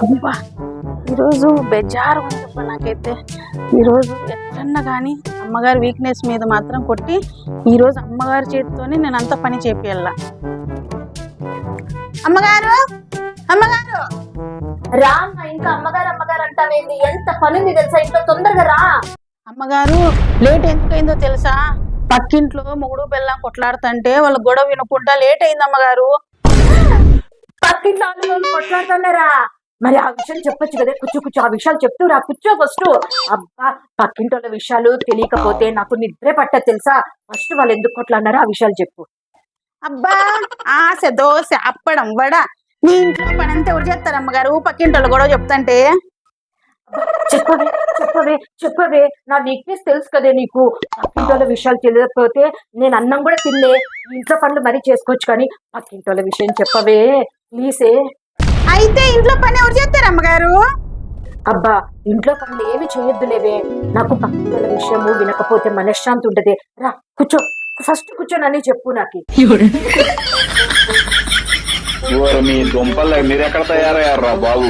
అబ్బా ఈరోజు బెజారు ఉందబ్బా నాకైతే. ఈరోజు ఎట్లన్నా కానీ అమ్మగారి వీక్నెస్ మీద మాత్రం కొట్టి ఈరోజు అమ్మగారి చేతితోనే నేను అంత పని చేపియాల. అమ్మగారు అమ్మగారు రా అమ్మా, ఇంకా అమ్మగారు అమ్మగారు అంటావేంది? ఎంత పనింది తెలుసా ఇంట్లో, తొందరగా రా. అమ్మగారు లేట్ ఎందుకైందో తెలుసా? పక్కింట్లో మొగుడు బెల్లం కొట్లాడుతుంటే వాళ్ళ గొడవ వినకుండా లేట్ అయింది అమ్మగారు. పక్కింట్లో వాళ్ళు కొట్లాడుతున్నారా? మరి ఆ విషయం చెప్పొచ్చు కదా, కూర్చో ఆ విషయాలు చెప్తూ రా, కూర్చో ఫస్ట్. అబ్బా, పక్కింటి విషయాలు తెలియకపోతే నాకు నిద్రే పట్టదు తెలుసా. ఫస్ట్ వాళ్ళు ఎందుకు కొట్లాడినారో ఆ విషయాలు చెప్పు. అబ్బా ఆశ దోశ అప్పడం వడ నీ ఇంట్లో పని అంతా ఎవరు చేస్తారు అమ్మగారు? పక్కింటి వాళ్ళు గొడవ చెప్తాంటే. చెప్పవే చెప్పవే చెప్పవే, నా వీక్నెస్ తెలుసు కదే నీకు. పక్కింటి విషయాలు తెలియకపోతే నేను అన్నం కూడా తినలే. ఇంట్లో పనులు మరీ చేసుకోవచ్చు, కానీ పక్కింటి విషయం చెప్పవే ప్లీజే. అయితే ఇంట్లో పని ఎవరు చేస్తారు అమ్మగారు? అబ్బా, ఇంట్లో పనులు ఏమి చేయొద్దులేవే. నాకు పక్కింటి విషయము వినకపోతే మనశ్శాంతి ఉంటది. రా కూర్చో, ఫస్ట్ కూర్చోనని చెప్పు నాకు. మీ దుంపలు మీరు ఎక్కడ తయారయ్యారా బాబు?